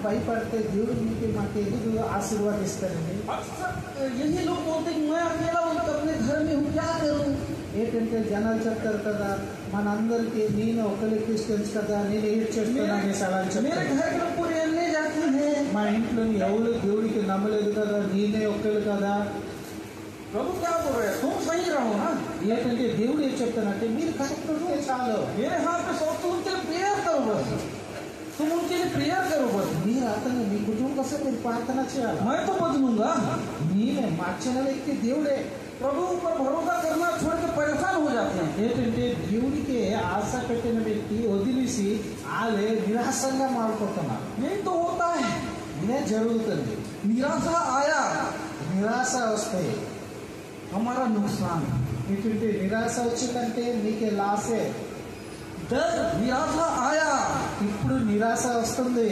భయపడితే దేవుడు మీకు మాకు ఎందుకు ఆశీర్వాదిస్తారండి? यही लोग बोलते हैं मैं अकेला हूँ अपने घर में हूँ क्या करूँ? ఏంటంటే జనాలు చెప్తారు కదా, మనందరికీ నేను ఒకరి క్రిస్టియన్స్ కదా, నేను ఏం చేస్తున్నాను సలహా मेरे చెప్తాను. घर के लोग पूरे अन्य जाति हैं. మా ఇంట్లో ఎవరు దేవుడికి నమ్మలేదు కదా, నేనే ఒక్కరు కదా. प्रभु क्या बोल रहे हैं? तुम सही रहो ना. ఏంటంటే దేవుడు ఏం చెప్తానంటే మీరు కరెక్ట్ ఉంటే చాలు. मेरे हाथ में सौ तुम उनके लिए प्रेयर करो बस. तुम उनके लिए प्रेयर करो बस. మీరు అతను మీ కుటుంబం కోసం మీరు ప్రార్థన చేయాలి. मैं तो बदलूंगा. నేనే మార్చిన వ్యక్తి దేవుడే. प्रभु पर भरोसा करना छोड़ के परेशान हो जाते हैं. ఏంటంటే దేవుడికి ఆశ పెట్టిన వ్యక్తి వదిలేసి వాళ్ళే నిరాశంగా మారిపోతున్నారు. यही तो होता है. ఇదే జరుగుతుంది. निराशा आया నిరాశ వస్తే हमारा नुकसान. ఏంటంటే నిరాశ వచ్చిందంటే మీకే లాసే. डर निराशा आया ఇప్పుడు నిరాశ వస్తుంది.